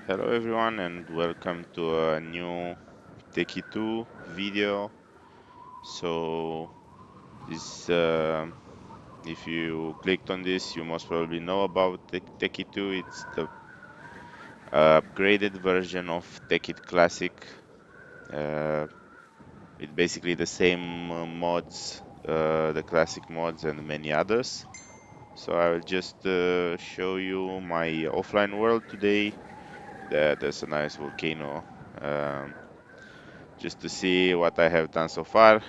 Hello everyone and welcome to a new Tekkit 2 video. So this if you clicked on this you most probably know about Tekkit 2. It's the upgraded version of Tekkit Classic uh, with basically the same mods, the classic mods and many others. So I will just show you my offline world today. There's a nice volcano. Um, just to see what I have done so far.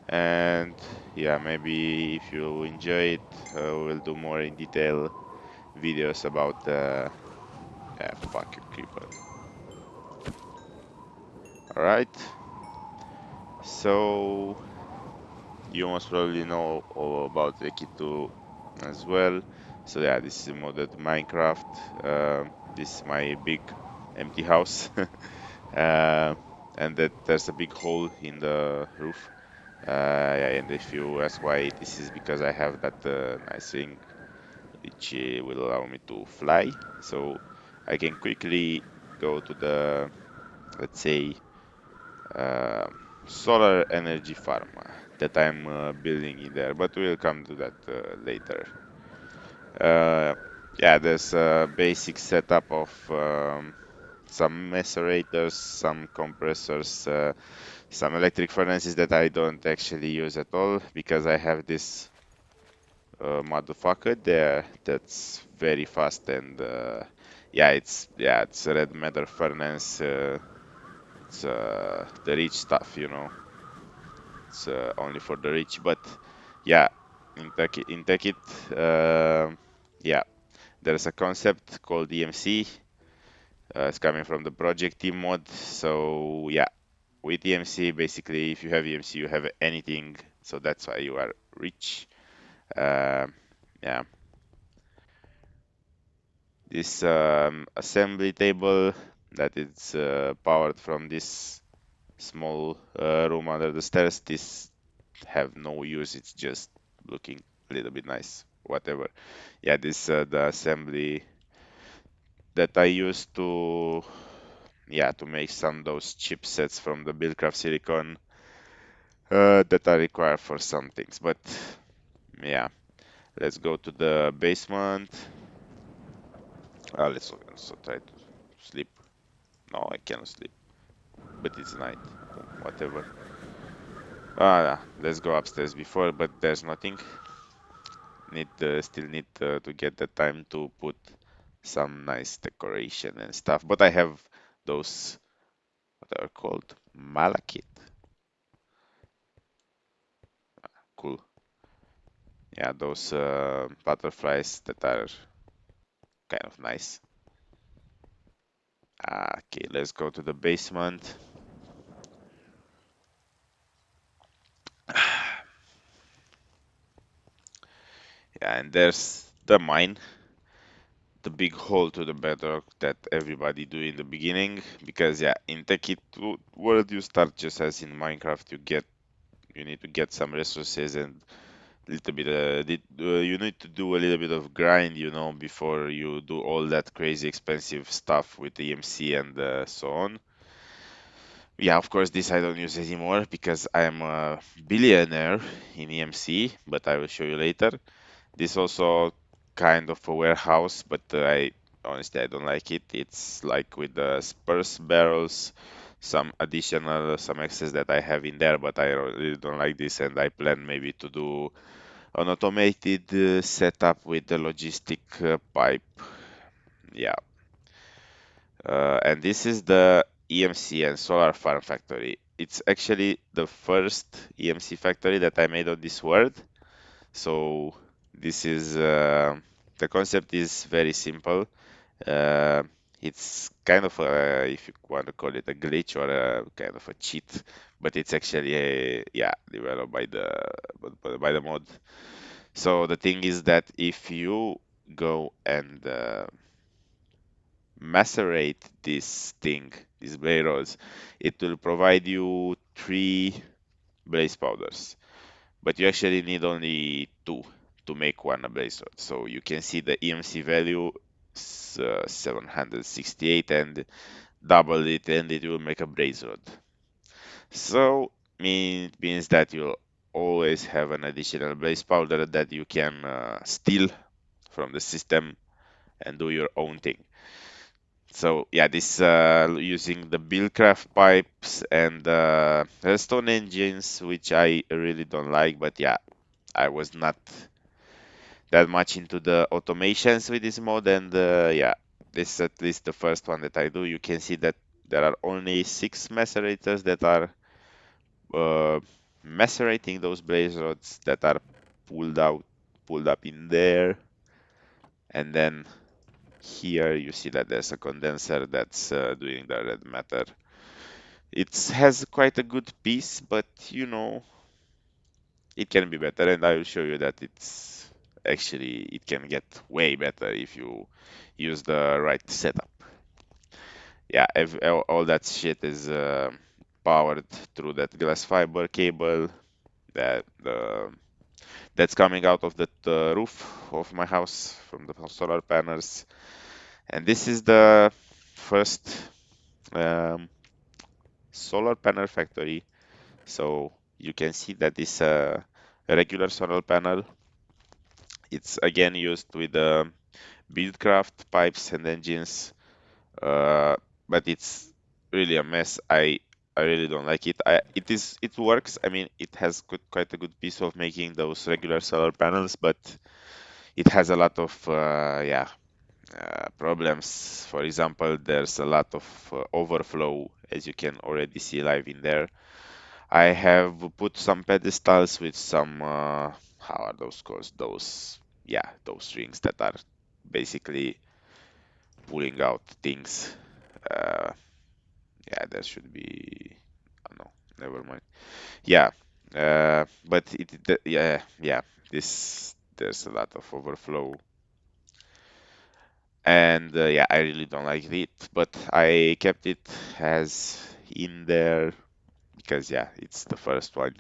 And yeah, maybe if you enjoy it, we'll do more in detail videos about yeah, fuck you, creeper. All right, so you most probably know all about Tekkit as well. So yeah, this is modded Minecraft. This is my big empty house, uh, and that there's a big hole in the roof. Yeah, and if you ask why, this is because I have that nice thing which will allow me to fly. So I can quickly go to the, let's say, uh, solar energy farm that I'm building in there, but we'll come to that later. Uh, yeah, there's a basic setup of some macerators, some compressors, some electric furnaces that I don't actually use at all because I have this motherfucker there that's very fast and it's a red matter furnace. It's the rich stuff, you know. It's only for the rich, but yeah, in Tekkit, yeah, there's a concept called EMC. It's coming from the project team mod. So yeah, with EMC, basically, if you have EMC, you have anything. So that's why you are rich. Yeah, this assembly table that is powered from this small room under the stairs. This have no use. It's just looking a little bit nice. Whatever. Yeah, this the assembly that I used to to make some of those chipsets from the Buildcraft Silicon that are required for some things. But yeah, let's go to the basement. Let's also try to sleep. No, I cannot sleep, but it's night. Whatever. Yeah, let's go upstairs before, but there's nothing. Still need to get the time to put some nice decoration and stuff. But I have those what are called malachite. Cool. Yeah, those butterflies that are kind of nice. Okay, let's go to the basement. Yeah, and there's the mine, the big hole to the bedrock that everybody do in the beginning. Because yeah, in Tekkit world you start just as in Minecraft. You need to get some resources and little bit you need to do a little bit of grind, you know, before you do all that crazy expensive stuff with the EMC and so on. Yeah, of course, this I don't use anymore because I am a billionaire in EMC, but I will show you later. This also kind of a warehouse, but I honestly I don't like it. It's like with the spurs barrels, some excess that I have in there, but I really don't like this, and I plan maybe to do an automated setup with the logistic pipe. Yeah, and this is the EMC and solar farm factory. It's actually the first EMC factory that I made on this world. So this is the concept is very simple. Uh, it's kind of a, if you want to call it a glitch or a kind of a cheat, but it's actually developed by the mod. So the thing is that if you go and macerate this thing, these blaze rods, it will provide you three blaze powders. But you actually need only two to make one a blaze rod. So you can see the EMC value 768 and double it and it will make a brace rod. So it means that you'll always have an additional brace powder that you can steal from the system and do your own thing. So yeah, this using the Billcraft pipes and redstone engines, which I really don't like, but yeah, I was not that much into the automations with this mode, and yeah, this is at least the first one that I do. You can see that there are only 6 macerators that are uh, macerating those blaze rods that are pulled out, pulled up in there, and then here you see that there's a condenser that's doing the red matter. It has quite a good piece, but you know, it can be better, and I will show you that it's actually it can get way better if you use the right setup. Yeah, all that shit is powered through that glass fiber cable that that's coming out of the roof of my house from the solar panels, and this is the first um, solar panel factory. So you can see that this a regular solar panel. It's again used with Buildcraft pipes and engines, uh, but it's really a mess. I really don't like it. It works. I mean, it has quite a good piece of making those regular solar panels, but it has a lot of yeah problems. For example, there's a lot of overflow, as you can already see live in there. I have put some pedestals with some how are those called? Those yeah, those strings that are basically pulling out things. Uh, yeah, there should be. Oh, no, never mind. Yeah, but yeah. This there's a lot of overflow, and yeah, I really don't like it. But I kept it as in there because yeah, it's the first one,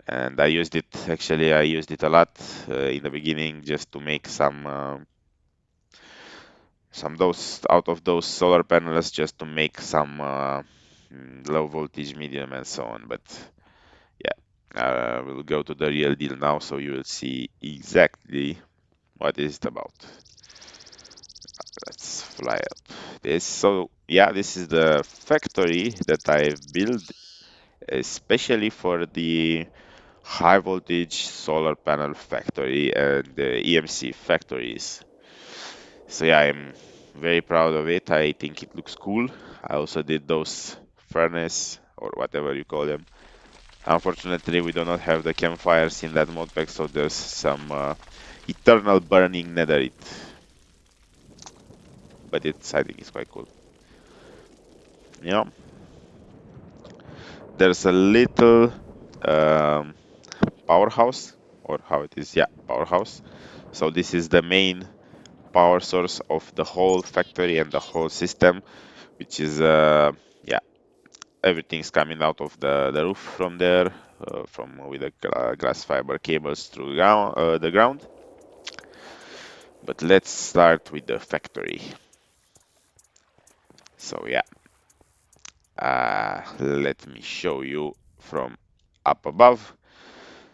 and I used it. Actually, I used it a lot in the beginning just to make some those out of those solar panels just to make some low voltage medium and so on. But yeah, we'll go to the real deal now so you will see exactly what is it about. Let's fly up this. So yeah, this is the factory that I've built especially for the high voltage solar panel factory and the EMC factories. So yeah, I'm very proud of it. I think it looks cool. I also did those furnace or whatever you call them. Unfortunately, we do not have the campfires in that mod pack, so there's some eternal burning netherite. But I think it's quite cool. Yeah, there's a little um, powerhouse, or how it is, yeah, powerhouse. So this is the main power source of the whole factory and the whole system, which is yeah, everything's coming out of the roof from there, from with the glass fiber cables through the ground. But let's start with the factory. So yeah, let me show you from up above.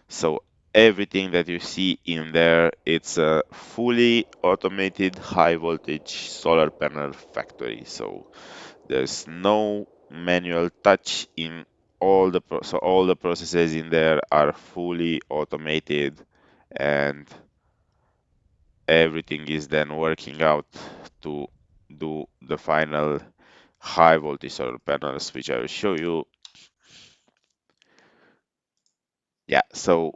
So everything that you see in there, it's a fully automated high voltage solar panel factory. So there's no manual touch in so all the processes in there are fully automated, and everything is then working out to do the final high voltage solar panels, which I will show you. Yeah, so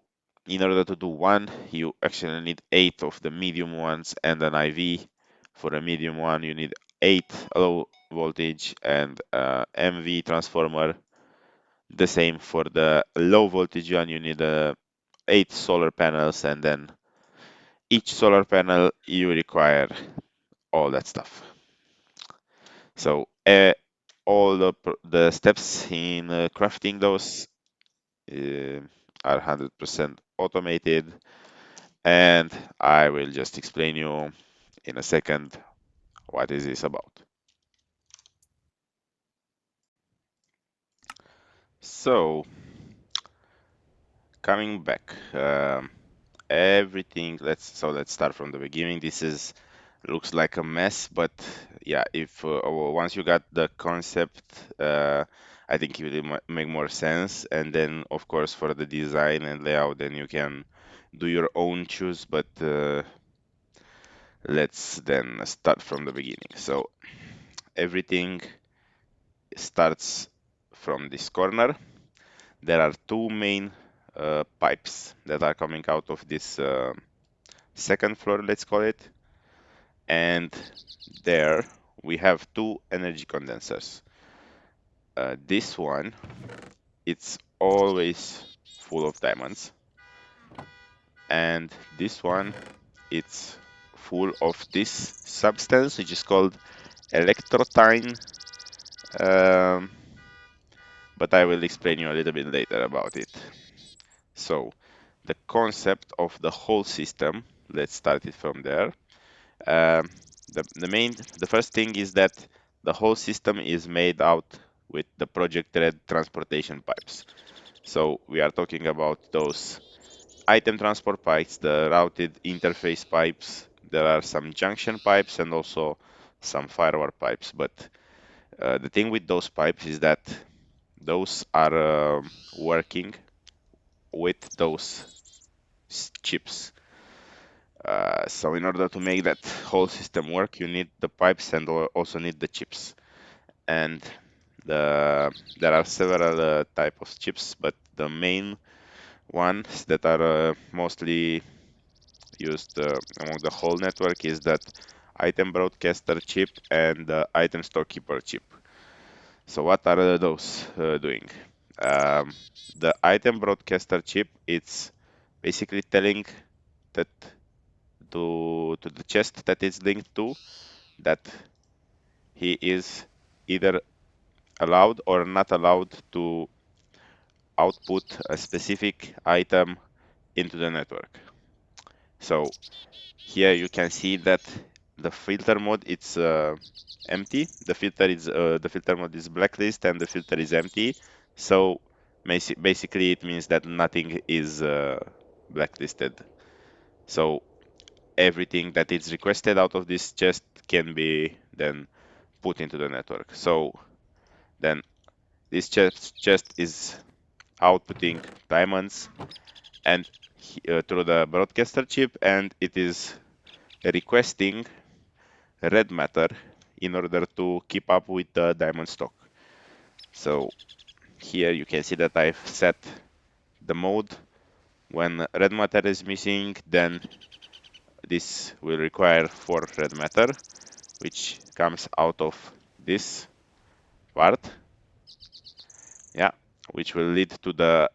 in order to do one, you actually need 8 of the medium ones and an IV. For a medium one, you need 8 low voltage and MV transformer. The same for the low voltage one, you need 8 solar panels, and then each solar panel you require all that stuff. So all the steps in crafting those uh, are 100% automated, and I will just explain you in a second what is this about. So coming back, everything. Let's start from the beginning. This is looks like a mess, but yeah, if once you got the concept, I think it will make more sense. And then, of course, for the design and layout, then you can do your own choose. But let's then start from the beginning. So everything starts from this corner. There are two main pipes that are coming out of this second floor, let's call it, and there we have two energy condensers. This one, it's always full of diamonds, and this one, it's full of this substance which is called electrotine, um, but I will explain you a little bit later about it. So the concept of the whole system, let's start it from there. Um, the first thing is that the whole system is made out with the Project Red transportation pipes. So we are talking about those item transport pipes, the routed interface pipes. There are some junction pipes and also some firewall pipes. But the thing with those pipes is that those are working with those chips. So in order to make that whole system work, you need the pipes and also need the chips. And there are several type of chips, but the main ones that are mostly used among the whole network is that item broadcaster chip and item storekeeper chip. So what are those doing? Um, the item broadcaster chip, it's basically telling that to the chest that it's linked to that he is either allowed or not allowed to output a specific item into the network. So here you can see that the filter mode it's empty. The filter mode is blacklist and the filter is empty. So basically it means that nothing is blacklisted. So everything that is requested out of this chest can be then put into the network. So then this chest is outputting diamonds and through the broadcaster chip, and it is requesting red matter in order to keep up with the diamond stock. So here you can see that I've set the mode. When red matter is missing, then this will require 4 red matter, which comes out of this part, yeah, which will lead to the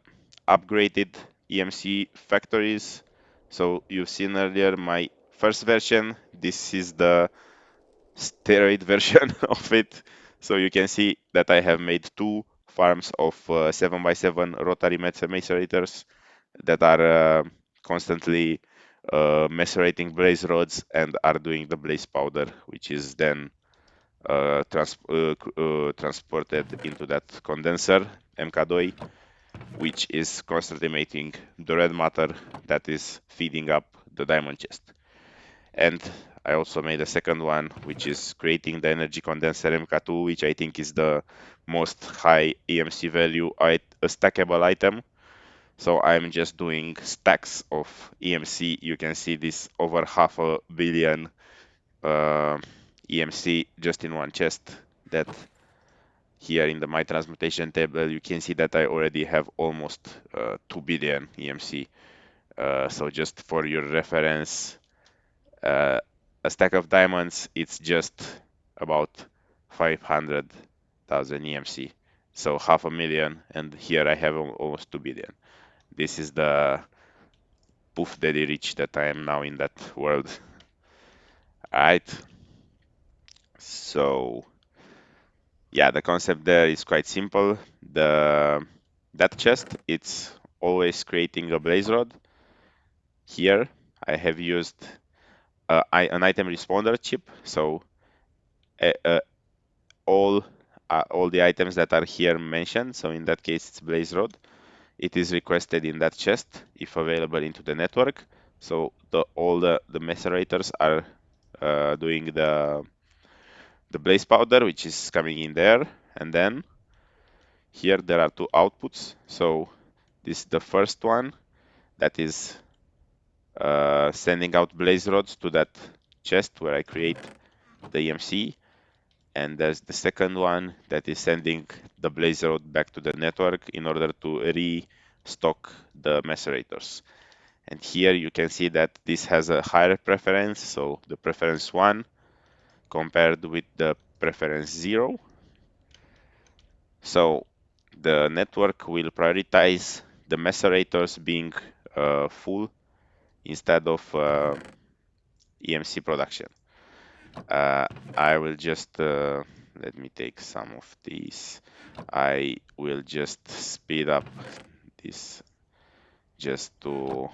upgraded EMC factories. So you've seen earlier my first version. This is the steroid version of it. So you can see that I have made two farms of 7x7 rotary macerators that are constantly macerating blaze rods and are doing the blaze powder, which is then transported into that condenser, MK2, which is constantly making the red matter that is feeding up the diamond chest. And I also made a second one, which is creating the energy condenser MK2, which I think is the most high EMC value, a stackable item. So I'm just doing stacks of EMC. You can see this over 500 million EMC just in one chest. That here in the my transmutation table, you can see that I already have almost 2 billion EMC. So just for your reference, uh, a stack of diamonds, it's just about 500,000 EMC. So 500,000, and here I have almost 2 billion. This is the poof daddy rich that I am now in that world. Alright, so yeah, the concept there is quite simple. That chest, it's always creating a blaze rod. Here I have used an item responder chip. So uh, uh, all all the items that are here mentioned, so in that case it's blaze rod, it is requested in that chest if available into the network. So all the macerators are doing the blaze powder, which is coming in there, and then here there are two outputs. So this is the first one that is sending out blaze rods to that chest where I create the EMC, and there's the second one that is sending the blaze rod back to the network in order to restock the macerators. And here you can see that this has a higher preference, so the preference 1 compared with the preference 0. So the network will prioritize the macerators being full instead of EMC production. I will just let me take some of these. I will just speed up this just to,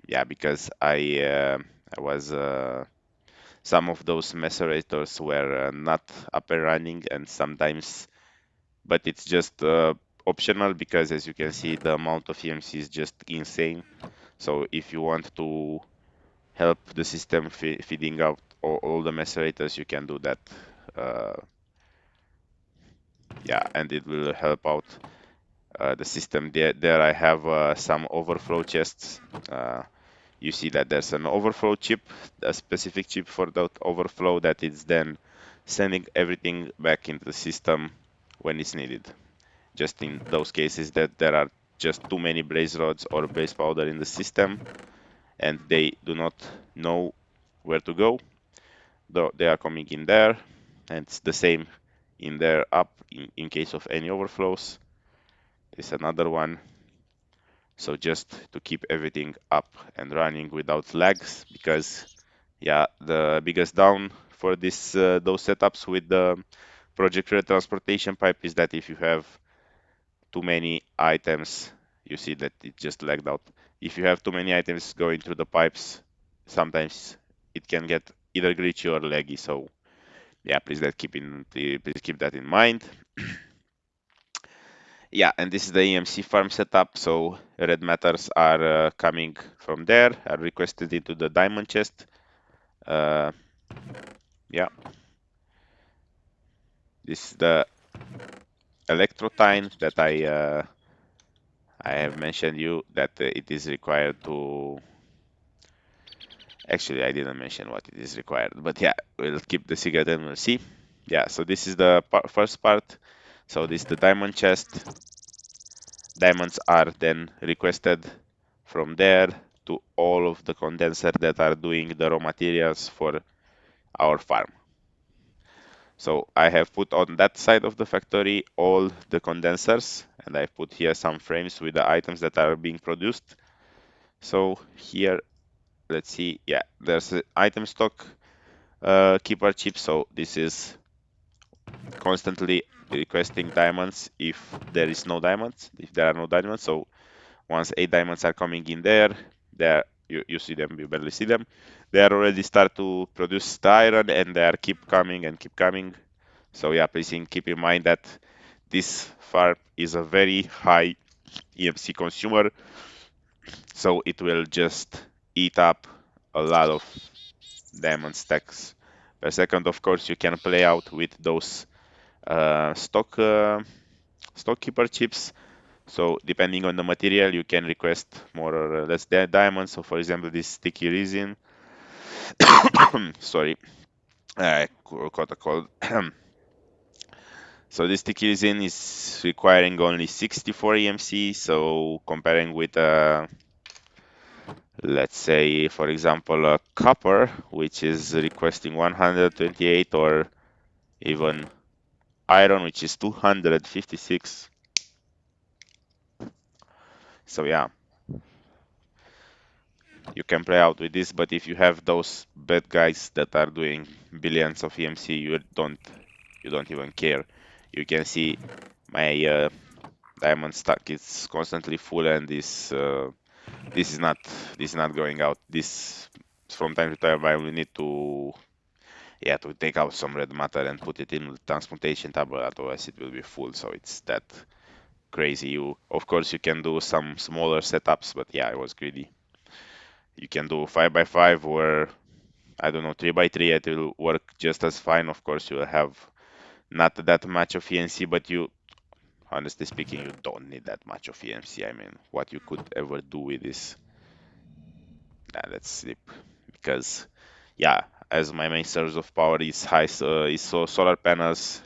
yeah, because I was some of those macerators were not up and running, and sometimes, but it's just optional because as you can see the amount of EMC is just insane. So if you want to help the system feeding out all the macerators, you can do that. Uh, yeah, and it will help out the system. There I have some overflow chests. You see that there's an overflow chip, a specific chip for that overflow that is then sending everything back into the system when it's needed. Just in those cases that there are just too many blaze rods or blaze powder in the system and they do not know where to go, though they are coming in there, and it's the same in there up in case of any overflows. There's another one. So just to keep everything up and running without lags, because yeah, the biggest down for this those setups with the project real transportation pipe is that if you have too many items, you see that it just lagged out. If you have too many items going through the pipes, sometimes it can get either glitchy or laggy. So yeah, please keep that in mind. Yeah, and this is the EMC farm setup. So red matters are coming from there, are requested into the diamond chest. Uh, yeah, this is the electrotine that I have mentioned you that it is required to. Actually, I didn't mention what it is required, but yeah, we'll keep the secret and we'll see. Yeah, so this is the first part. So this is the diamond chest. Diamonds are then requested from there to all of the condenser that are doing the raw materials for our farm. So I have put on that side of the factory all the condensers, and I put here some frames with the items that are being produced. So here, let's see, yeah, there's an item stock keeper chip. So this is constantly requesting diamonds if there is no diamonds, if there are no diamonds. So once 8 diamonds are coming in there you see them, you barely see them. They are already start to produce the iron, and they are keep coming and keep coming. So yeah, please keep in mind that this farm is a very high EMC consumer, so it will just eat up a lot of diamond stacks per second. Of course, you can play out with those stock keeper chips. So depending on the material, you can request more or less diamonds. So for example, this sticky resin. Sorry, I caught a cold. So this sticky resin is requiring only 64 EMC. So comparing with, let's say, for example, a copper, which is requesting 128, or even iron, which is 256. So yeah, you can play out with this, but if you have those bad guys that are doing billions of EMC, you don't even care. You can see my diamond stack is constantly full, and this is not going out. This from time to time I will need to, yeah, to take out some red matter and put it in the transmutation table, otherwise it will be full. So it's that crazy. You, of course, you can do some smaller setups, but yeah, I was greedy. You can do 5 by 5 or I don't know, 3 by 3. It will work just as fine. Of course, you will have not that much of EMC, but you, honestly speaking, you don't need that much of EMC. I mean, what you could ever do with this, nah, let's sleep. Because, yeah, as my main source of power is solar panels,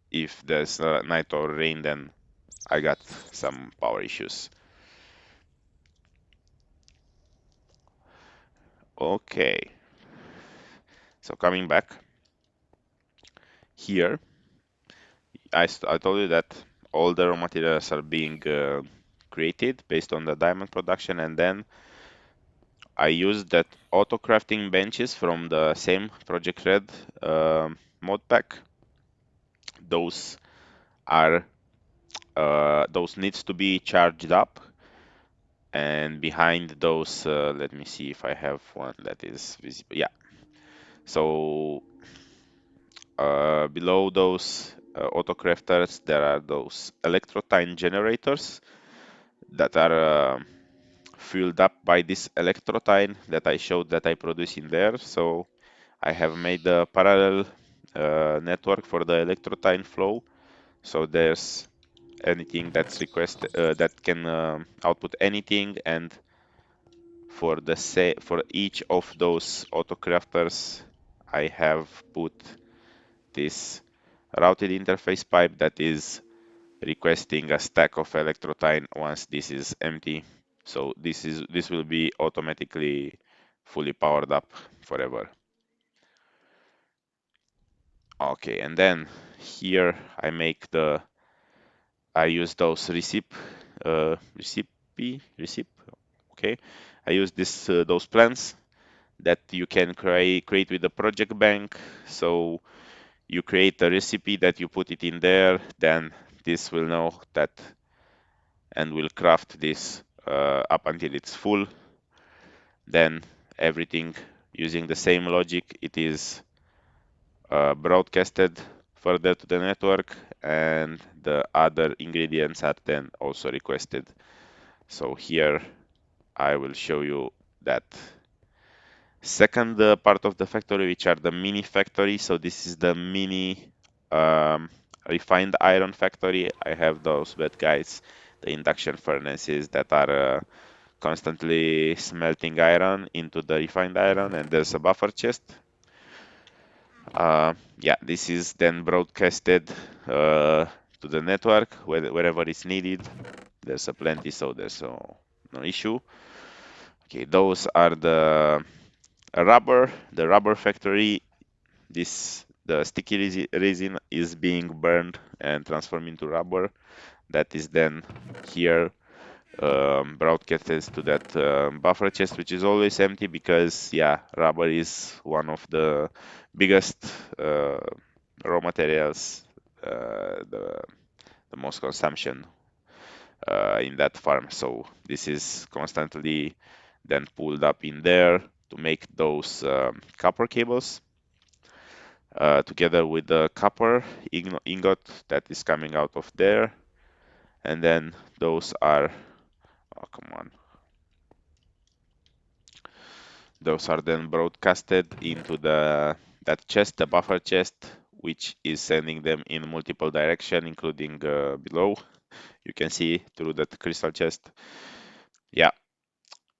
if there's night or rain, then I got some power issues. Okay, so coming back here, I told you that all the raw materials are being created based on the diamond production, and then I used that auto crafting benches from the same Project Red mod pack. Those are those needs to be charged up, and behind those, let me see if I have one that is visible. Yeah, so below those auto crafters, there are those electrotine generators that are fueled up by this electrotine that I showed that I produce in there. So I have made a parallel network for the electrotine flow. So there's anything that's request that can output anything, and for each of those autocrafters, I have put this routed interface pipe that is requesting a stack of electrotine once this is empty. So this will be automatically fully powered up forever. Okay, and then here I use those receipt. Okay, I use those plans that you can create with the project bank. So you create a recipe that you put it in there, then this will know that and will craft this up until it's full. Then everything using the same logic, it is broadcasted further to the network, and the other ingredients are then also requested. So here I will show you that second part of the factory, which are the mini factory. So this is the mini refined iron factory. I have those bad guys, the induction furnaces that are constantly smelting iron into the refined iron, and there's a buffer chest. Yeah, this is then broadcasted to the network wherever it's needed. There's a plenty, so there's no issue. Okay, those are the rubber factory. The sticky resin is being burned and transformed into rubber. That is then here broadcasted to that buffer chest, which is always empty because, yeah, rubber is one of the biggest uh, raw materials, the most consumption in that farm. So this is constantly then pulled up in there to make those copper cables. Together with the copper ingot that is coming out of there, and then those are, oh come on, those are then broadcasted into that chest, the buffer chest, which is sending them in multiple direction, including below. You can see through that crystal chest. Yeah,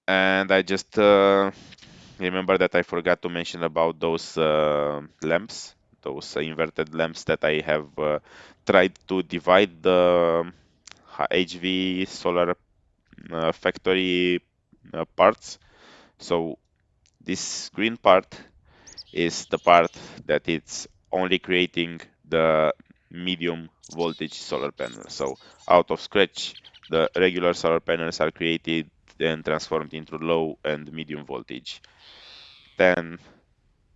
and I just remember that I forgot to mention about those lamps, those inverted lamps that I have tried to divide the HV solar factory parts. So this green part is the part that it's only creating the medium voltage solar panel. So out of scratch, the regular solar panels are created and transformed into low and medium voltage. Then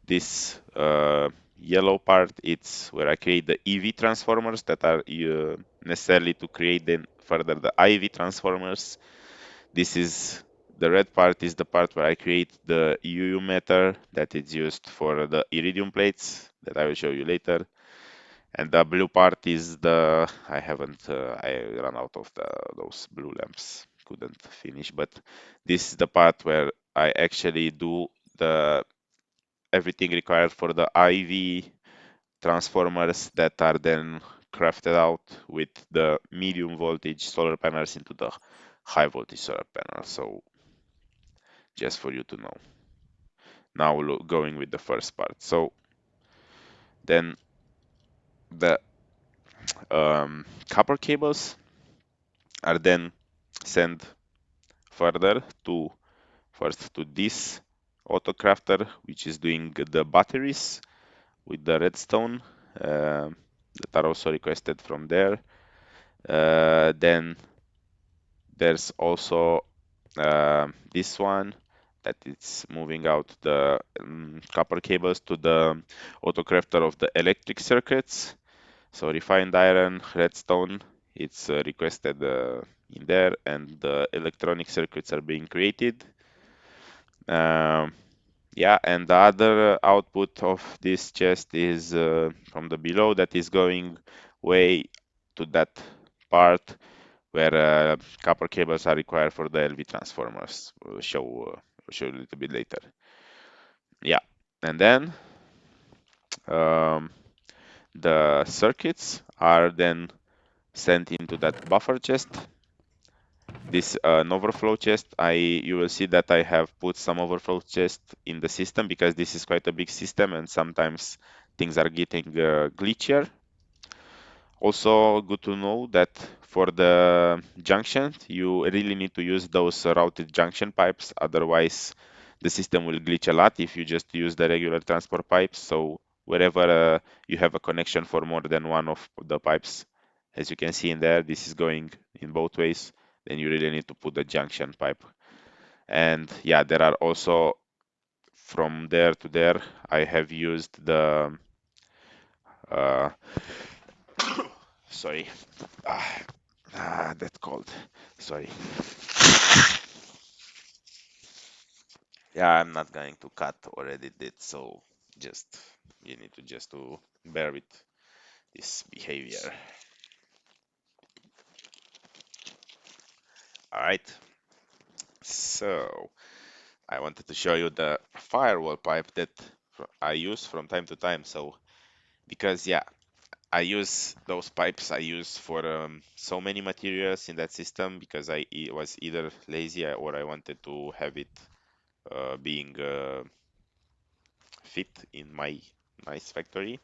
this yellow part, it's where I create the EV transformers that are necessarily to create then further the IV transformers. This is The red part is the part where I create the UU meter that is used for the iridium plates that I will show you later. And the blue part is the I haven't I ran out of those blue lamps, couldn't finish, but this is the part where I actually do the everything required for the IV transformers that are then crafted out with the medium voltage solar panels into the high voltage solar panel. So just for you to know. Now going with the first part. So then the copper cables are then sent further to first to this autocrafter, which is doing the batteries with the redstone that are also requested from there. Then there's also this one that it's moving out the copper cables to the autocrafter of the electric circuits. So refined iron, redstone, it's requested in there, and the electronic circuits are being created. Um, yeah, and the other output of this chest is from the below that is going way to that part where copper cables are required for the LV transformers. We'll show you a little bit later. Yeah, and then um, the circuits are then sent into that buffer chest. This an overflow chest, you will see that I have put some overflow chest in the system because this is quite a big system and sometimes things are getting glitchier. Also, good to know that for the junctions, you really need to use those routed junction pipes. Otherwise, the system will glitch a lot if you just use the regular transport pipes. So wherever you have a connection for more than one of the pipes, as you can see in there, this is going in both ways. Then you really need to put the junction pipe. And yeah, there are also from there to there, I have used the uh, sorry. That cold. Sorry. Yeah, I'm not going to cut or edit it, so just you need to just to bear with this behavior. All right. So I wanted to show you the firewall pipe that I use from time to time. So because yeah, I use those pipes I use for so many materials in that system because was either lazy or I wanted to have it being fit in my nice factory.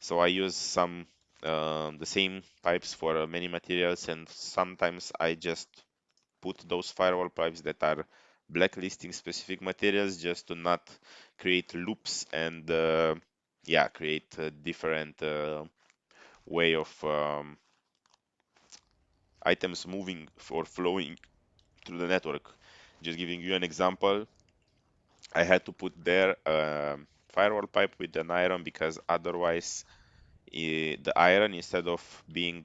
So I use some the same pipes for many materials, and sometimes I just put those firewall pipes that are blacklisting specific materials just to not create loops and yeah, create a different way of items moving or flowing through the network. Just giving you an example, I had to put there a firewall pipe with an iron because otherwise the iron, instead of being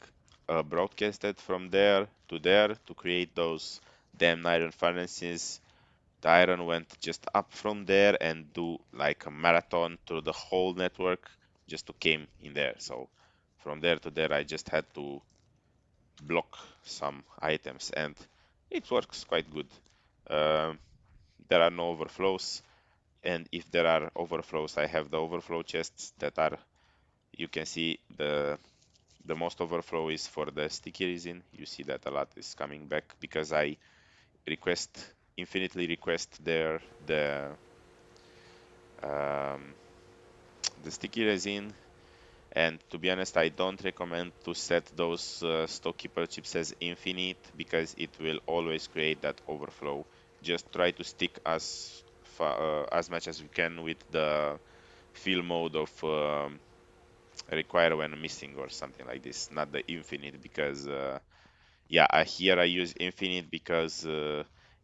broadcasted from there to create those damn iron furnaces, the iron went just up from there and do like a marathon through the whole network just to came in there. So from there to there I just had to block some items and it works quite good. Um there are no overflows, and if there are overflows I have the overflow chests that are, you can see the most overflow is for the sticky resin. You see that a lot is coming back because I infinitely request there um, the sticky resin. And to be honest, I don't recommend to set those stockkeeper chips as infinite because it will always create that overflow. Just try to stick as much as you can with the fill mode of require when missing or something like this, not the infinite because yeah, here I use infinite because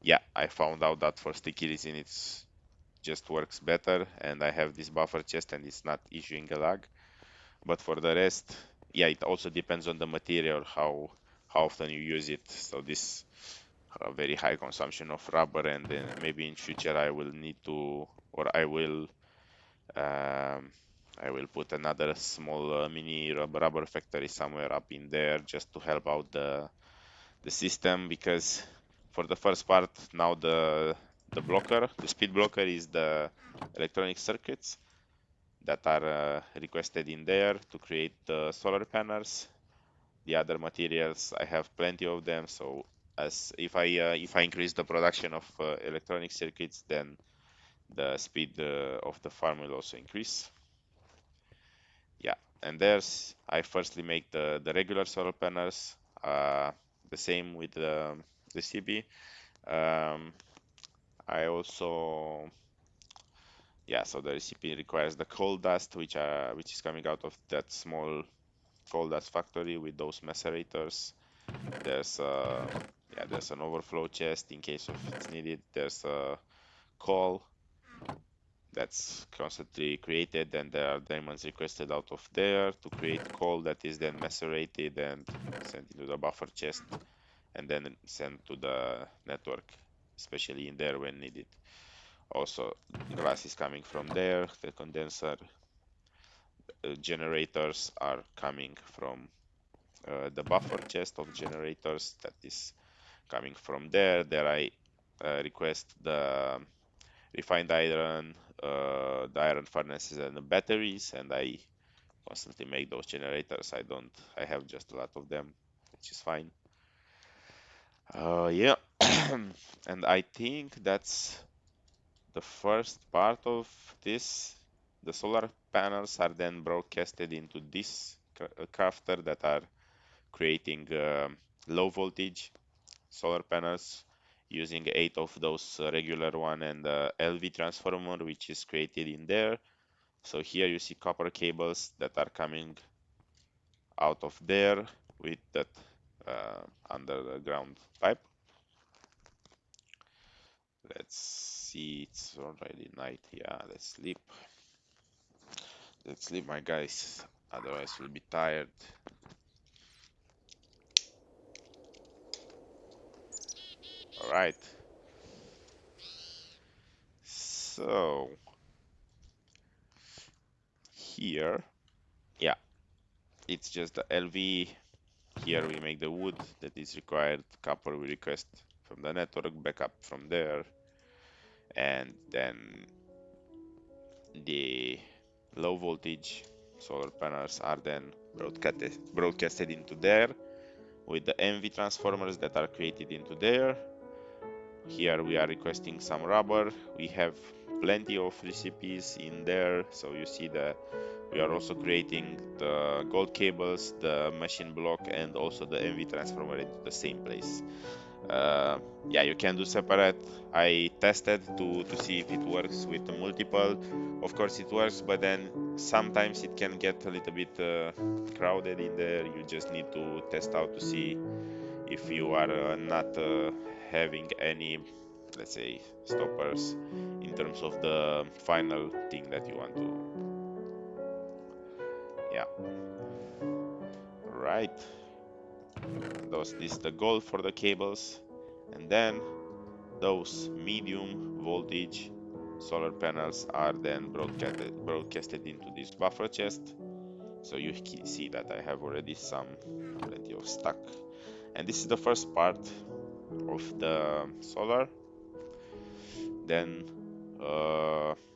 yeah, I found out that for sticky resin it's just works better and I have this buffer chest and it's not issuing a lag. But for the rest, yeah, it also depends on the material how often you use it. So this a very high consumption of rubber, and then maybe in future I will need to, or um, I will put another small mini rubber factory somewhere up in there just to help out the system, because for the first part now the speed blocker is the electronic circuits that are requested in there to create the solar panels. The other materials, I have plenty of them, so as if I increase the production of electronic circuits, then the speed of the farm will also increase. Yeah, and there's I firstly make the regular solar panels, the same with the CB. Um, I also, yeah, so the recipe requires the coal dust, which is coming out of that small coal dust factory with those macerators. There's yeah, there's an overflow chest in case of it's needed. There's a coal that's constantly created, and there are diamonds requested out of there to create coal that is then macerated and sent into the buffer chest and then sent to the network, especially in there when needed. Also, glass is coming from there. The condenser generators are coming from the buffer chest of generators that is coming from there. There I request the refined iron, the iron furnaces and the batteries, and I constantly make those generators. I have just a lot of them, which is fine. Yeah, and I think that's the first part of this. The solar panels are then broadcasted into this crafter that are creating low voltage solar panels using 8 of those regular one and LV transformer, which is created in there. So here you see copper cables that are coming out of there with that underground pipe. Let's see, it's already night. Yeah, let's sleep. Let's sleep, my guys. Otherwise, we'll be tired. All right. So here, yeah, it's just the LV. Here we make the wood that is required. Copper we request from the network, backup from there, and then the low voltage solar panels are then broadcasted into there with the MV transformers that are created into there. Here we are requesting some rubber. We have plenty of recipes in there, so you see that we are also creating the gold cables, the machine block, and also the MV transformer into the same place. uh, yeah, you can do separate. I tested to see if it works with the multiple. Of course it works, but then sometimes it can get a little bit crowded in there. You just need to test out to see if you are not having any, let's say, stoppers in terms of the final thing that you want to. Yeah, right. Those This is the goal for the cables, and then those medium voltage solar panels are then broadcasted into this buffer chest. So you can see that I have already plenty of stock. And this is the first part of the solar. Then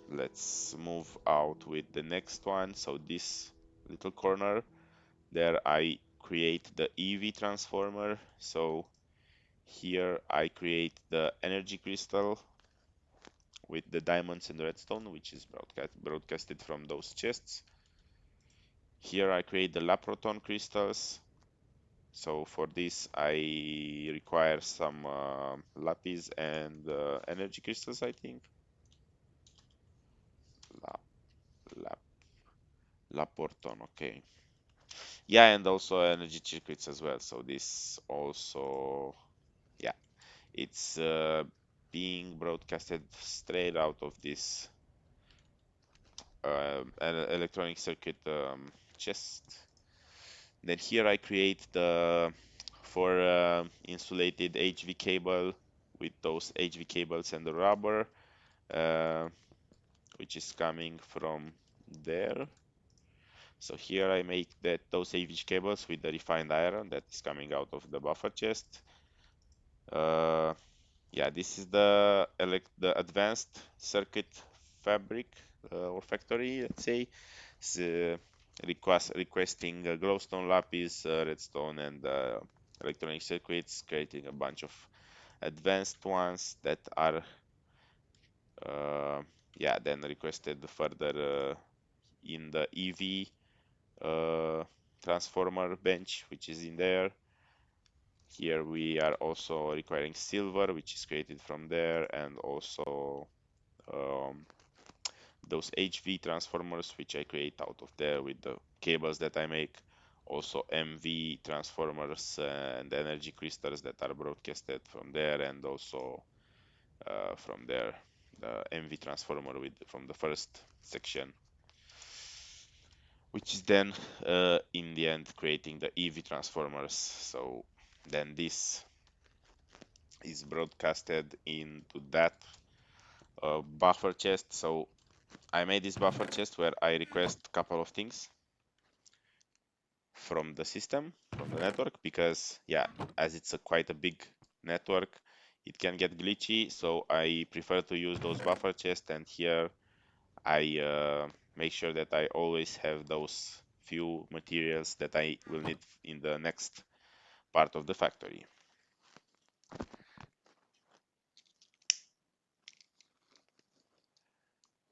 let's move out with the next one. So this little corner there, I create the EV transformer. So here I create the energy crystal with the diamonds and redstone, which is broadcasted from those chests. Here I create the laproton crystals. So for this I require some lapis and energy crystals, I think. Lap, lap, laporton, okay. Yeah, and also energy circuits as well. So this also, yeah, it's being broadcasted straight out of this electronic circuit chest. Then here I create the for insulated HV cable with those HV cables and the rubber, which is coming from there. So here I make those HV cables with the refined iron that is coming out of the buffer chest. Yeah, this is the advanced circuit fabric or factory, let's say. It's, requesting glowstone, lapis, redstone, and electronic circuits, creating a bunch of advanced ones that are yeah, then requested further in the EV transformer bench, which is in there. Here we are also requiring silver, which is created from there, and also um, those HV transformers, which I create out of there with the cables that I make. Also MV transformers and energy crystals that are broadcasted from there, and also from there the MV transformer from the first section, which is then in the end creating the EV transformers. So then this is broadcasted into that buffer chest. So I made this buffer chest where I request a couple of things from the system, from the network, because yeah, as it's quite a big network, it can get glitchy. So I prefer to use those buffer chests, and here I make sure that I always have those few materials that I will need in the next part of the factory.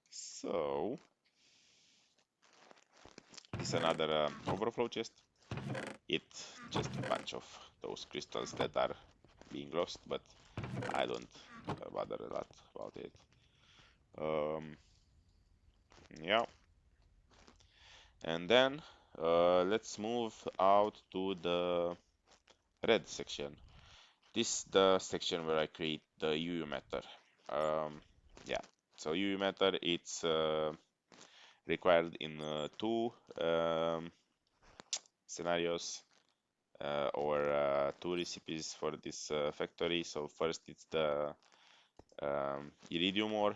So this is another overflow chest. It's just a bunch of those crystals that are being lost, but I don't bother a lot about it. Yeah, and then let's move out to the red section. This is the section where I create the UU meter. Yeah, so UU meter, it's required in two scenarios or two recipes for this factory. So first it's the iridium ore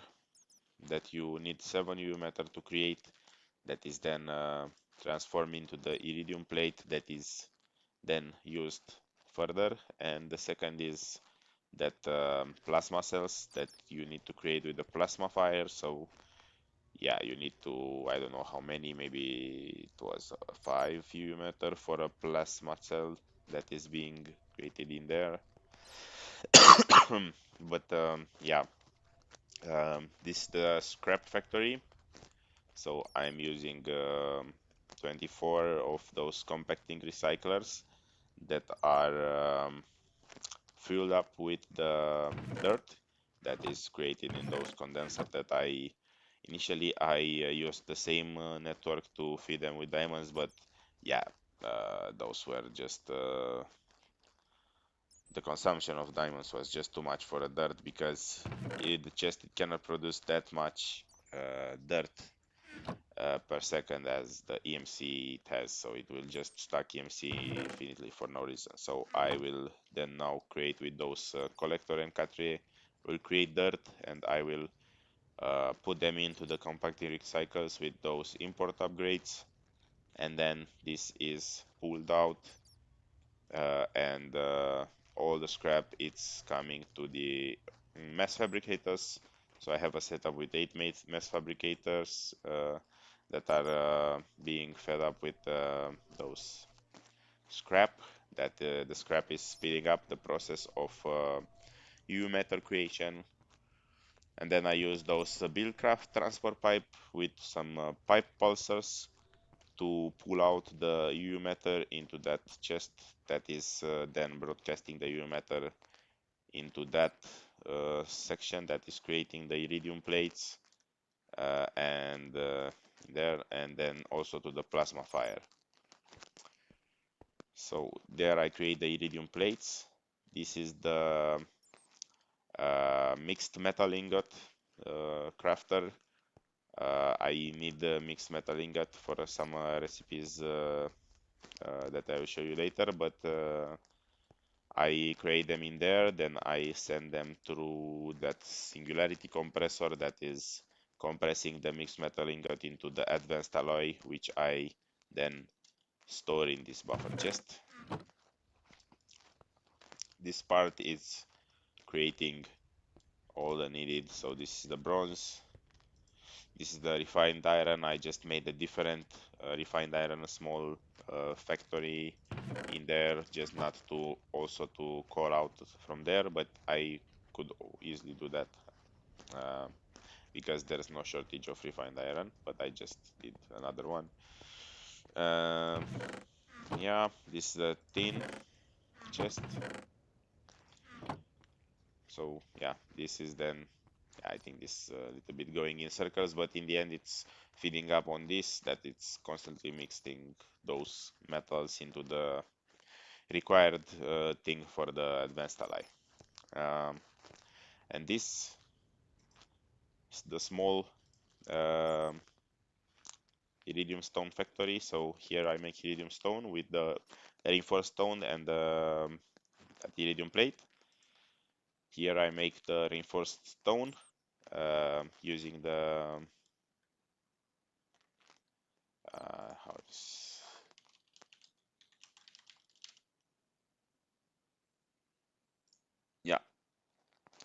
that you need 7 UU meter to create, that is then transformed into the iridium plate that is then used further. And the second is that plasma cells that you need to create with the plasma fire. So yeah, you need to, I don't know how many, maybe it was 5 UU meter for a plasma cell that is being created in there. But yeah, this is the scrap factory. So I'm using 24 of those compacting recyclers that are filled up with the dirt that is created in those condensers that I initially used the same network to feed them with diamonds, but yeah, those were just the consumption of diamonds was just too much for a dirt, because the chest it cannot produce that much dirt per second as the EMC it has, so it will just stack EMC infinitely for no reason. So I will then now create with those collector and catre, will create dirt, and I will put them into the compacting recycles with those import upgrades, and then this is pulled out and all the scrap it's coming to the mass fabricators. So I have a setup with 8 mass fabricators that are being fed up with those scrap, that the scrap is speeding up the process of UU metal creation. And then I use those Buildcraft transport pipe with some pipe pulsers to pull out the UU meter into that chest that is then broadcasting the UU meter into that section that is creating the iridium plates and there, and then also to the plasma fire. So there I create the iridium plates. This is the mixed metal ingot crafter. I need the mixed metal ingot for some recipes that I will show you later, but I create them in there, then I send them through that singularity compressor that is compressing the mixed metal ingot into the advanced alloy, which I then store in this buffer chest. This part is creating all the needed. So this is the bronze, this is the refined iron. I just made a different refined iron, a small factory in there, just not to also to call out from there, but I could easily do that uh, because there's no shortage of refined iron, but I just did another one. Yeah, this is the tin chest. So yeah, this is then, I think this a little bit going in circles, but in the end it's feeding up on this, that it's constantly mixing those metals into the required thing for the advanced ally. And this is the small um, iridium stone factory. So here I make iridium stone with the reinforced stone and the iridium plate. Here I make the reinforced stone using the how is, yeah,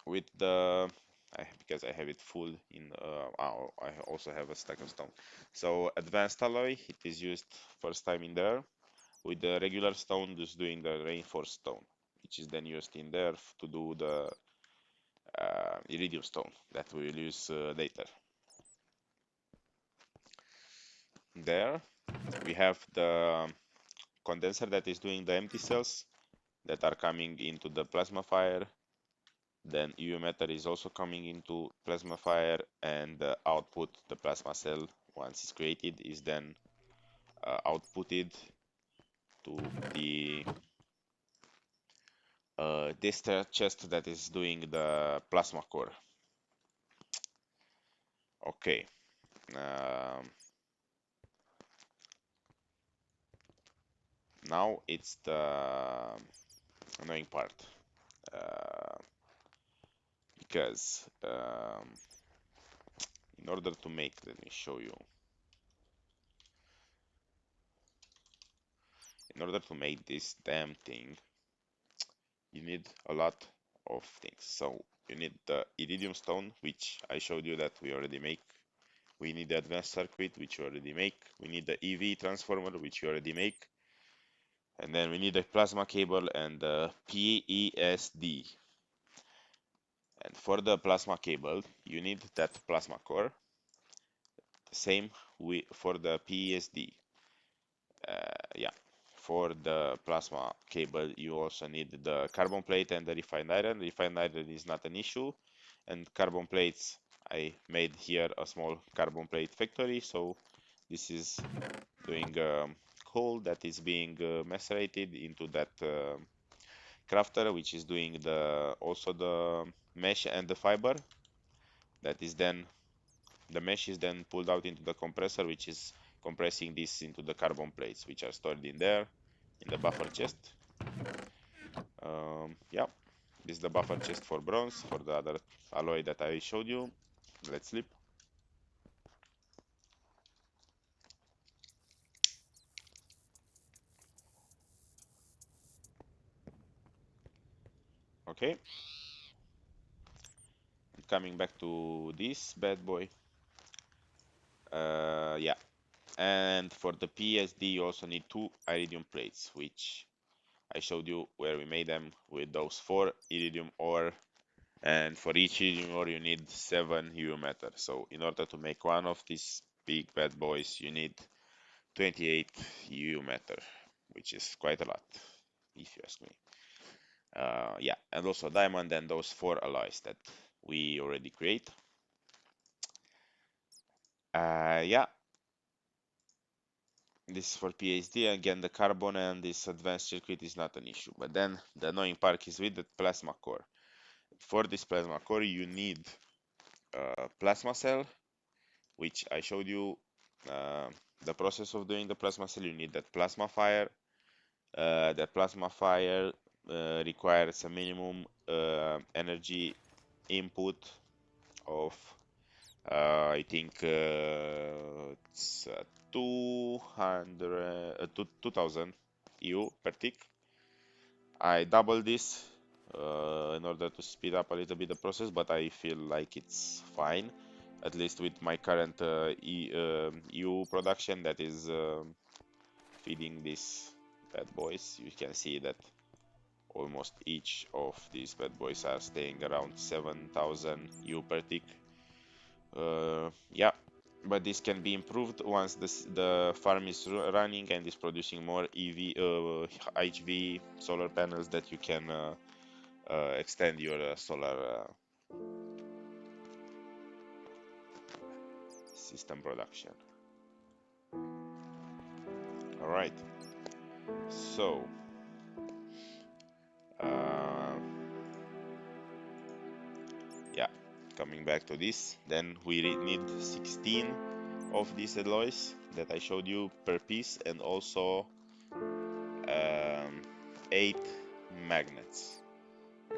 with the because I have it full in I also have a stack of stone. So advanced alloy, it is used first time in there, with the regular stone just doing the reinforced stone, which is then used in there to do the iridium stone that we will use later. There we have the condenser that is doing the empty cells that are coming into the plasma fire. Then EU emitter is also coming into plasma fire, and the output, the plasma cell, once it's created, is then outputted to the this chest that is doing the plasma core. Okay. Um, Now it's the annoying part, uh, because in order to make, let me show you, in order to make this damn thing, you need a lot of things. So you need the iridium stone, which I showed you that we already make. We need the advanced circuit, which you already make. We need the EV transformer, which you already make. And then we need the plasma cable and the PSD. And for the plasma cable, you need that plasma core. Same for the PSD. Yeah, for the plasma cable, you also need the carbon plate and the refined iron. Refined iron is not an issue, and carbon plates, I made here a small carbon plate factory. So this is doing coal that is being macerated into that crafter, which is doing the also the mesh and the fiber. That is then the mesh is then pulled out into the compressor, which is compressing this into the carbon plates, which are stored in there in the buffer chest. Yeah, this is the buffer chest for bronze, for the other alloy that I showed you. Let's sleep. Okay, coming back to this bad boy. Yeah, and for the PSD you also need 2 iridium plates, which I showed you where we made them with those 4 iridium ore, and for each iridium ore you need 7 EU meter. So in order to make one of these big bad boys, you need 28 EU meter, which is quite a lot, if you ask me. Yeah, and also diamond and those 4 alloys that we already create. Yeah, this is for PSD. Again, the carbon and this advanced circuit is not an issue. But then the annoying part is with the plasma core. For this plasma core, you need a plasma cell, which I showed you uh, the process of doing the plasma cell. You need that plasma fire. That plasma fire requires a minimum energy input of I think it's 200 2000 EU per tick. I double this in order to speed up a little bit the process, but I feel like it's fine, at least with my current EU production that is feeding these bad boys. You can see that almost each of these bad boys are staying around 7000 EU per tick. Yeah, but this can be improved once the farm is running and is producing more HV solar panels that you can extend your solar system production. All right, so uh, yeah, coming back to this, then we need 16 of these alloys that I showed you per piece, and also 8 magnets.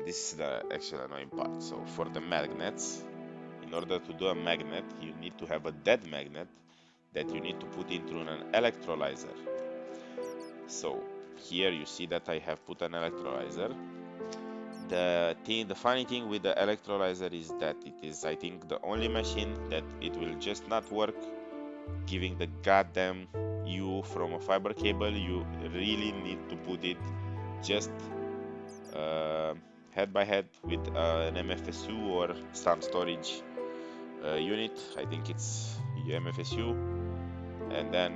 This is the actual annoying part. So for the magnets, in order to do a magnet, you need to have a dead magnet that you need to put into an electrolyzer. So here you see that I have put an electrolyzer. The funny thing with the electrolyzer is that it is, I think, the only machine that it will just not work giving the goddamn U from a fiber cable. You really need to put it just uh, head by head with an MFSU or some storage unit. I think it's MFSU, and then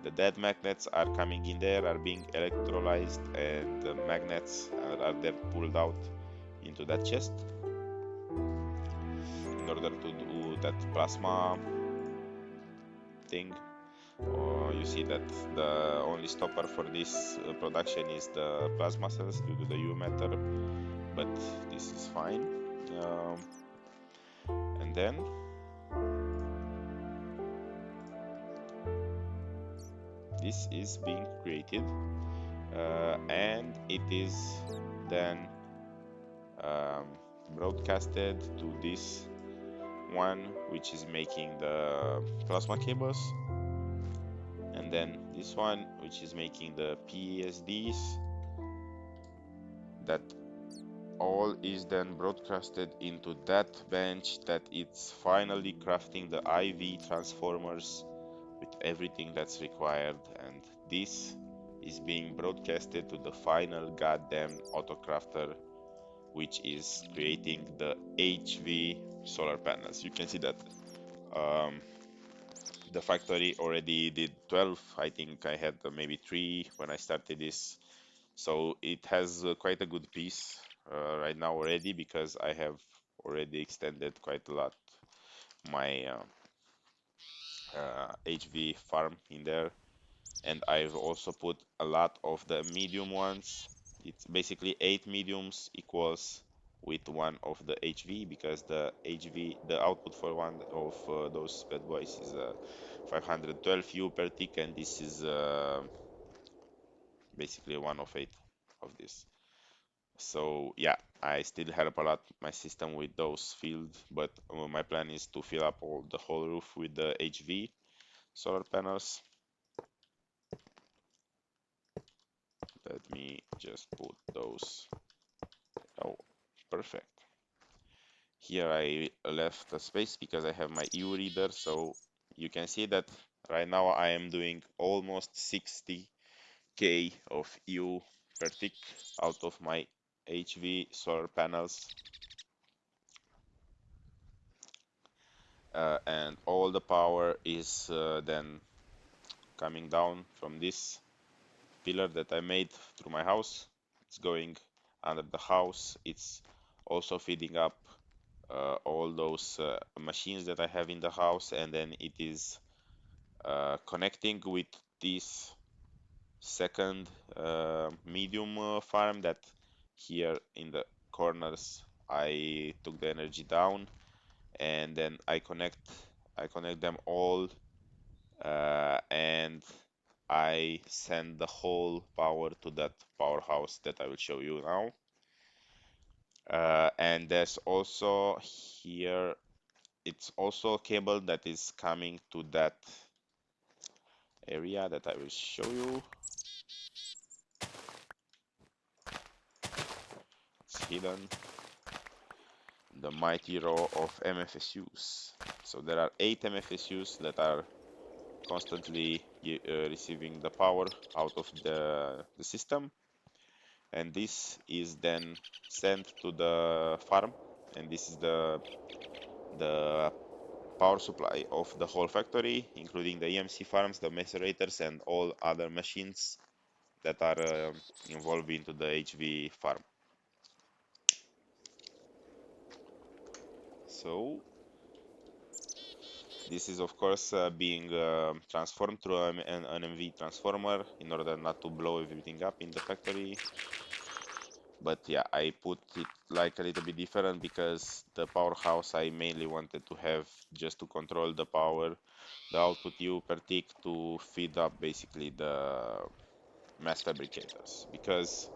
the dead magnets are coming in there, are being electrolyzed, and the magnets are then pulled out into that chest in order to do that plasma thing. You see that the only stopper for this production is the plasma cells due to the U matter, but this is fine. Um, and then this is being created, and it is then um, broadcasted to this one which is making the plasma cables, and then this one which is making the PSDs. That all is then broadcasted into that bench that it's finally crafting the IV transformers with everything that's required, and this is being broadcasted to the final goddamn autocrafter which is creating the HV solar panels. You can see that um, the factory already did 12. I think I had maybe 3 when I started this, so it has quite a good piece right now already, because I have already extended quite a lot my HV farm in there, and I've also put a lot of the medium ones. It's basically 8 mediums equals with one of the HV, because the HV, the output for one of those bad boys is 512 U per tick, and this is basically one of 8 of this. So yeah, I still help a lot my system with those fields, but my plan is to fill up the whole roof with the HV solar panels. Let me just put those. Oh, perfect. Here I left a space because I have my EU reader, so you can see that right now I am doing almost 60k of EU per tick out of my HV solar panels, and all the power is then coming down from this pillar that I made through my house. It's going under the house. It's also feeding up all those machines that I have in the house, and then it is connecting with this second medium farm that here in the corners I took the energy down, and then I connect them all, and I send the whole power to that powerhouse that I will show you now. And there's also here, it's also a cable that is coming to that area that I will show you. It's hidden. The mighty row of MFSUs. So there are 8 MFSUs that are constantly receiving the power out of the system, and this is then sent to the farm, and this is the power supply of the whole factory, including the EMC farms, the macerators, and all other machines that are involved into the HV farm. So this is of course being transformed through an MV transformer in order not to blow everything up in the factory. But yeah, I put it like a little bit different because the powerhouse I mainly wanted to have just to control the power, the output U per tick to feed up basically the mass fabricators. Because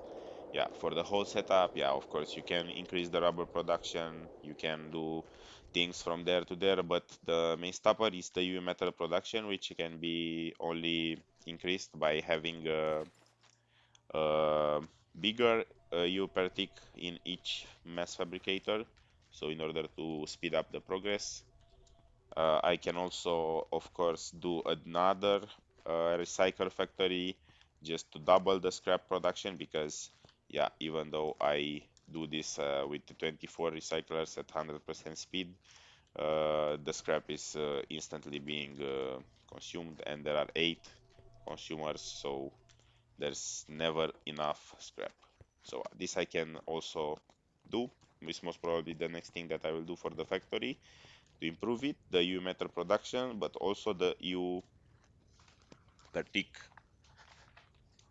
yeah, for the whole setup, yeah, of course you can increase the rubber production, you can do things from there to there, but the main stopper is the UV metal production, which can be only increased by having a bigger U per tick in each mass fabricator. So in order to speed up the progress, I can also, of course, do another recycle factory just to double the scrap production because, yeah, even though I do this with the 24 recyclers at 100% speed, the scrap is instantly being consumed, and there are 8 consumers, so there's never enough scrap. So this I can also do. This most probably the next thing that I will do for the factory to improve it, the U metal production, but also the U per tick.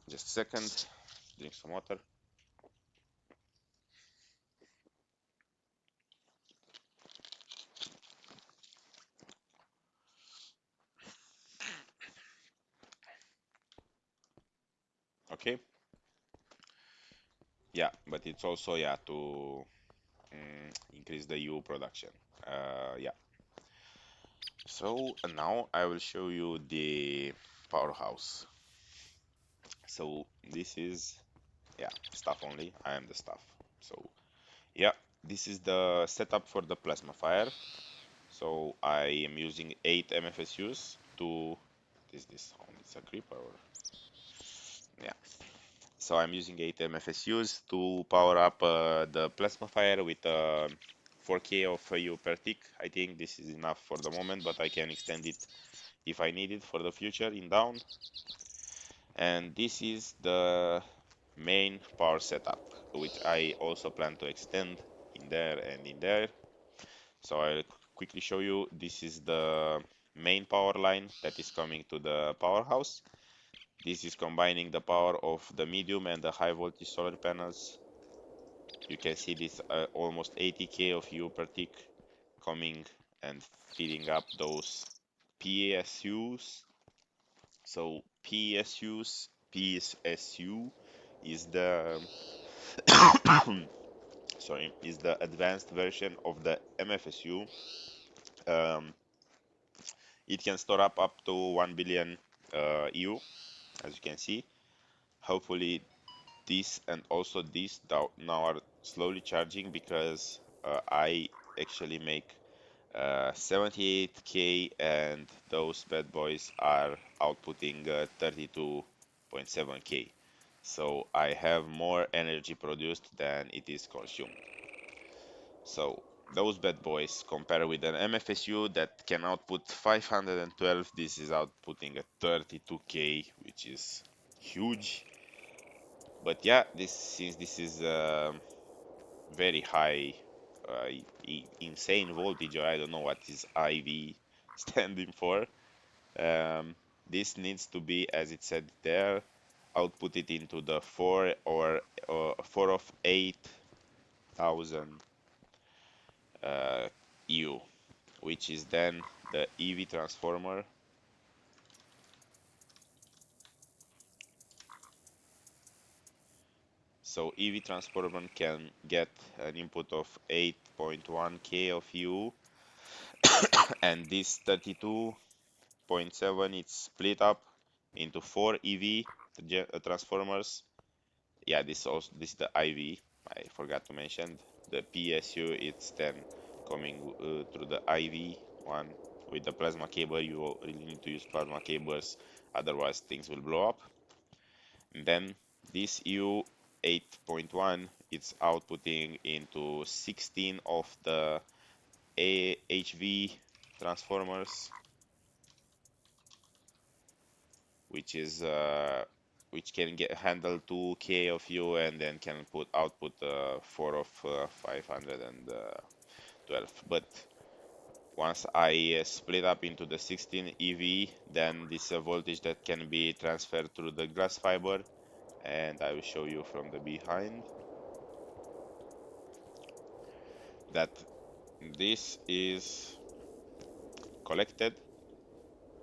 Just a second, drink some water. Okay. Yeah, but it's also yeah to increase the U production. Yeah. So now I will show you the powerhouse. So this is yeah stuff only. I am the stuff. So yeah, this is the setup for the plasma fire. So I am using 8 MFSUs to is this on it's a creeper or yeah. So I'm using 8 MFSUs to power up the plasma fire with 4K of U per tick. I think this is enough for the moment, but I can extend it if I need it for the future in down. And this is the main power setup, which I also plan to extend in there and in there. So I'll quickly show you. This is the main power line that is coming to the powerhouse. This is combining the power of the medium and the high voltage solar panels. You can see this almost 80k of U per tick coming and feeding up those PSUs. So PSU is the sorry, is the advanced version of the MFSU. Um, it can store up to 1 billion EU, as you can see. Hopefully this and also this now are slowly charging because I actually make 78k and those bad boys are outputting 32.7k. So I have more energy produced than it is consumed. So those bad boys compare with an MFSU that can output 512, this is outputting a 32k, which is huge. But yeah, this since this is very high, insane voltage, or I don't know what is IV standing for. Um, this needs to be, as it said there, output it into the 4 of 8,000 EU, which is then the EV transformer. So EV transformer can get an input of 8.1K of U, and this 32.7 it's split up into four EV transformers. Yeah, this is the IV. I forgot to mention the PSU. It's then coming through the IV one with the plasma cable. You really need to use plasma cables, otherwise things will blow up. And then this U 8.1 it's outputting into 16 of the AHV transformers, which is which can get handle 2K of U and then can put output 4 of 512. But once I split up into the 16 EV, then this voltage that can be transferred through the glass fiber, and I will show you from the behind that this is collected.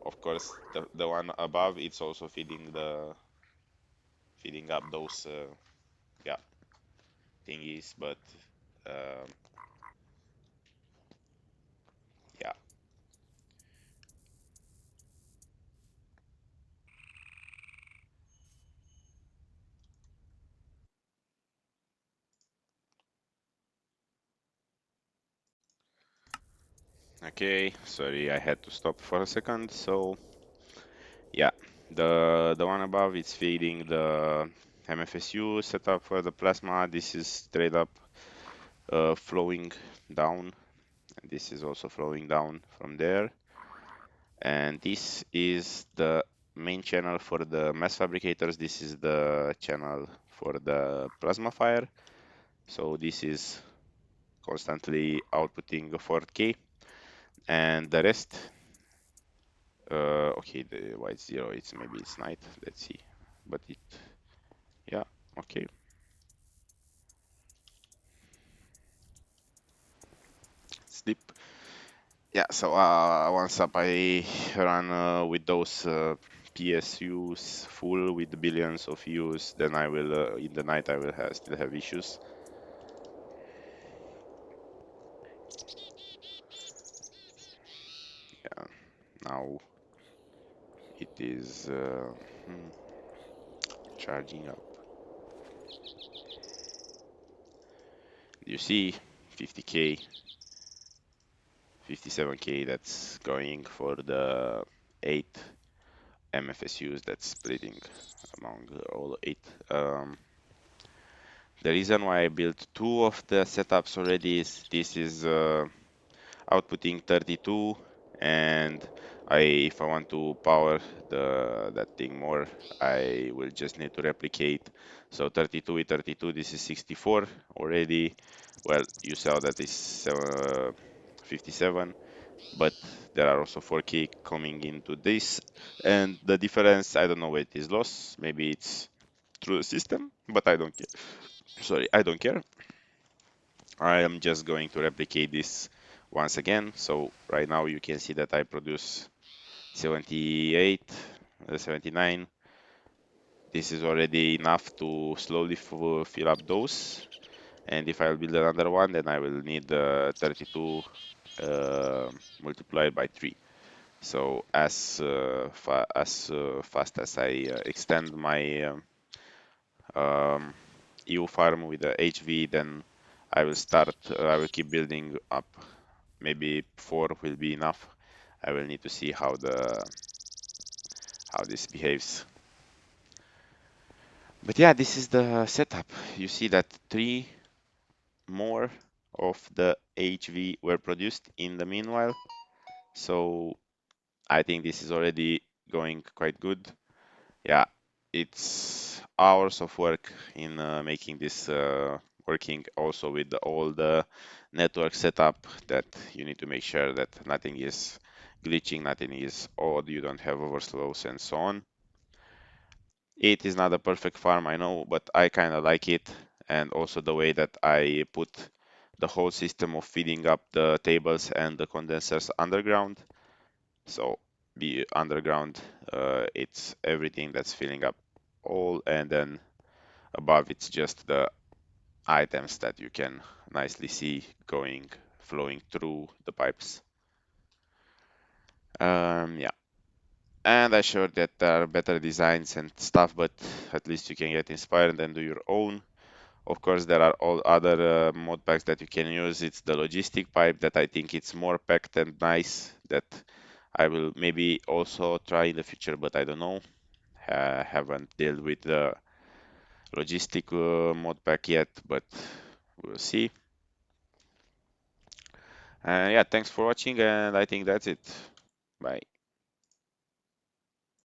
Of course, the one above it's also feeding up those yeah thingies, but um, yeah. Okay, sorry, I had to stop for a second. So yeah, the one above is feeding the MFSU setup for the plasma. This is straight up flowing down, and this is also flowing down from there. And this is the main channel for the mass fabricators. This is the channel for the plasma fire. So this is constantly outputting 4K, and the rest. Okay, the white zero. It's maybe it's night. Let's see, but it. Yeah. Okay. Sleep. Yeah. So once up, I run with those PSUs full with billions of U's. Then I will in the night I will still have issues. Yeah. Now it is charging up. You see, 50K, 57K. That's going for the 8 MFSUs. That's splitting among all 8. The reason why I built two of the setups already is this is outputting 32, and if I want to power that thing more, I will just need to replicate. So 32 with 32, this is 64 already. Well, you saw that is 57, but there are also 4K coming into this, and the difference, I don't know where it is lost. Maybe it's through the system, but I don't care. Sorry, I don't care. I am just going to replicate this once again. So right now you can see that I produce 78, 79. This is already enough to slowly fill up those. And if I'll build another one, then I will need 32 multiplied by 3. So as fast as I extend my EU farm with the HV, then I will keep building up. Maybe 4 will be enough. I will need to see how this behaves. But yeah, this is the setup. You see that 3 more of the HV were produced in the meanwhile. So I think this is already going quite good. Yeah, it's hours of work in making this working, also with all the network setup, that you need to make sure that nothing is glitching, nothing is odd, you don't have overflows and so on. It is not a perfect farm, I know, but I kind of like it, and also the way that I put the whole system of feeding up the tables and the condensers underground. So be underground, it's everything that's filling up all, and then above it's just the items that you can nicely see flowing through the pipes. Yeah, and I showed that there are better designs and stuff, but at least you can get inspired and do your own. Of course, there are all other mod packs that you can use. It's the logistic pipe that I think it's more packed and nice, that I will maybe also try in the future, but I don't know. Haven't dealt with the logistic mod pack yet, but we'll see. Yeah, thanks for watching, and I think that's it. Bye.